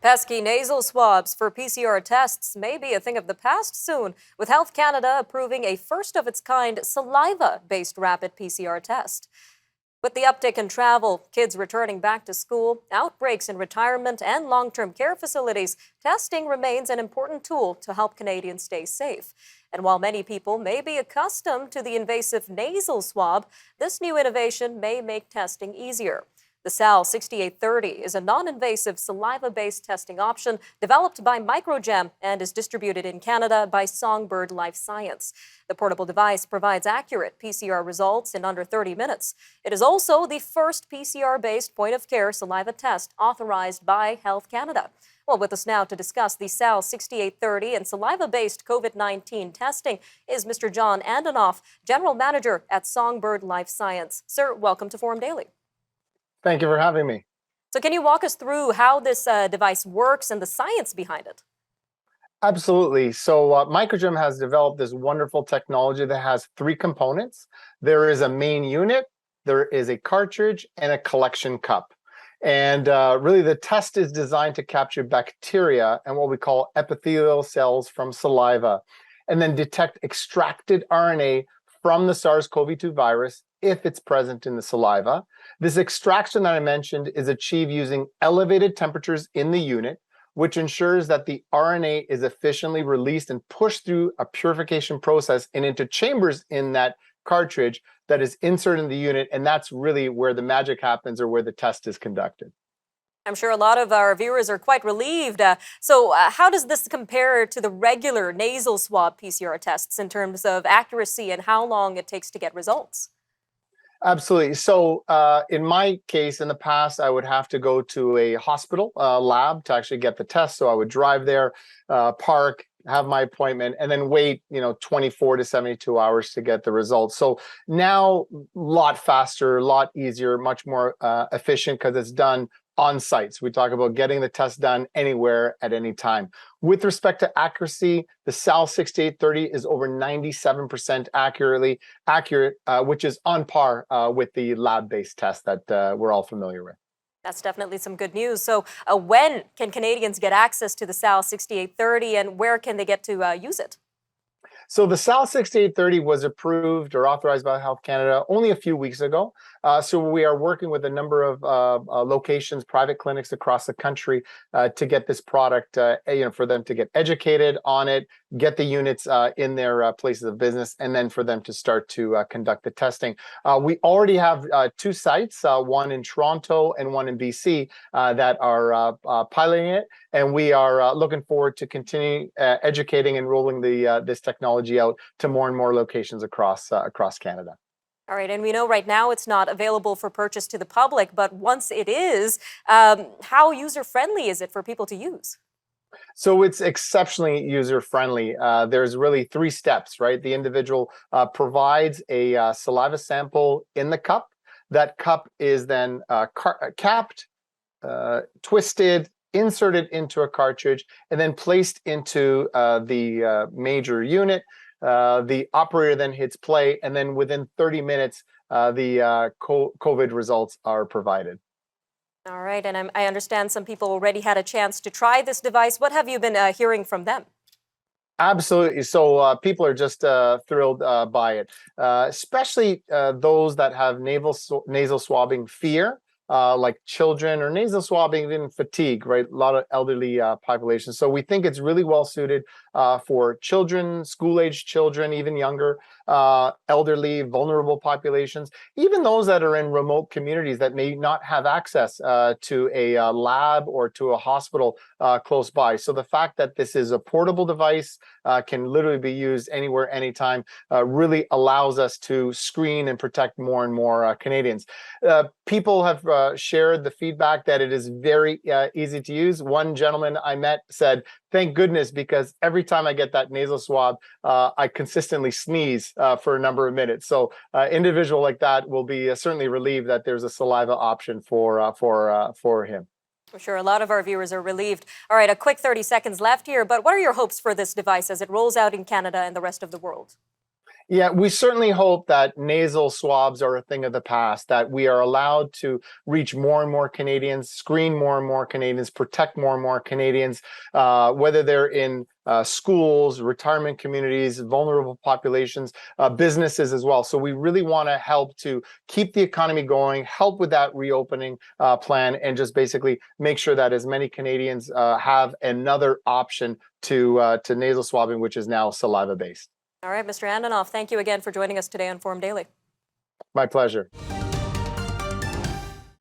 Pesky nasal swabs for PCR tests may be a thing of the past soon, with Health Canada approving a first-of-its-kind saliva-based rapid PCR test. With the uptick in travel, kids returning back to school, outbreaks in retirement, and long-term care facilities, testing remains an important tool to help Canadians stay safe. And while many people may be accustomed to the invasive nasal swab, this new innovation may make testing easier. The Sal-6830 is a non-invasive saliva-based testing option developed by Microgem and is distributed in Canada by Songbird Life Science. The portable device provides accurate PCR results in under 30 minutes. It is also the first PCR-based point-of-care saliva test authorized by Health Canada. Well, with us now to discuss the Sal-6830 and saliva-based COVID-19 testing is Mr. John Andonoff, General Manager at Songbird Life Science. Sir, welcome to Forum Daily. Thank you for having me. So can you walk us through how this device works and the science behind it? Absolutely. So Microgem has developed this wonderful technology that has three components. There is a main unit, there is a cartridge, and a collection cup. And really the test is designed to capture bacteria and what we call epithelial cells from saliva, and then detect extracted RNA from the SARS-CoV-2 virus if it's present in the saliva. This extraction that I mentioned is achieved using elevated temperatures in the unit, which ensures that the RNA is efficiently released and pushed through a purification process and into chambers in that cartridge that is inserted in the unit, and that's really where the magic happens or where the test is conducted. I'm sure a lot of our viewers are quite relieved. So how does this compare to the regular nasal swab PCR tests in terms of accuracy and how long it takes to get results? Absolutely. So in my case, in the past, I would have to go to a hospital lab to actually get the test. So I would drive there, park, have my appointment, and then wait, 24 to 72 hours to get the results. So now, a lot faster, a lot easier, much more efficient because it's done on site. So we talk about getting the test done anywhere at any time. With respect to accuracy, the Sal-6830 is over 97% accurate, which is on par with the lab-based test that we're all familiar with. That's definitely some good news. So when can Canadians get access to the Sal-6830 and where can they get to use it? So the Sal-6830 was approved or authorized by Health Canada only a few weeks ago. So we are working with a number of locations, private clinics across the country to get this product, for them to get educated on it, get the units in their places of business, and then for them to start to conduct the testing. We already have two sites, one in Toronto and one in BC, that are piloting it. And we are looking forward to continuing educating and rolling this technology out to more and more locations across Canada. All right, and we know right now it's not available for purchase to the public, but once it is, how user-friendly is it for people to use? So it's exceptionally user-friendly. There's really three steps, right? The individual provides a saliva sample in the cup. That cup is then capped, twisted, inserted into a cartridge, and then placed into the major unit. The operator then hits play, and then within 30 minutes, the COVID results are provided. All right, and I understand some people already had a chance to try this device. What have you been hearing from them? Absolutely. So people are just thrilled by it, especially those that have nasal swabbing fear. Like children or nasal swabbing, even fatigue, right? A lot of elderly populations. So we think it's really well suited for children, school-age children, even younger, elderly, vulnerable populations, even those that are in remote communities that may not have access to a lab or to a hospital close by. So the fact that this is a portable device, can literally be used anywhere, anytime, really allows us to screen and protect more and more Canadians. People have shared the feedback that it is very easy to use. One gentleman I met said, "Thank goodness, because every time I get that nasal swab, I consistently sneeze for a number of minutes." So individual like that will be certainly relieved that there's a saliva option for him. I'm sure a lot of our viewers are relieved. All right, a quick 30 seconds left here, but what are your hopes for this device as it rolls out in Canada and the rest of the world? Yeah, we certainly hope that nasal swabs are a thing of the past, that we are allowed to reach more and more Canadians, screen more and more Canadians, protect more and more Canadians, whether they're in schools, retirement communities, vulnerable populations, businesses as well. So we really want to help to keep the economy going, help with that reopening plan, and just basically make sure that as many Canadians have another option to nasal swabbing, which is now saliva-based. All right, Mr. Andonoff, thank you again for joining us today on Forum Daily. My pleasure.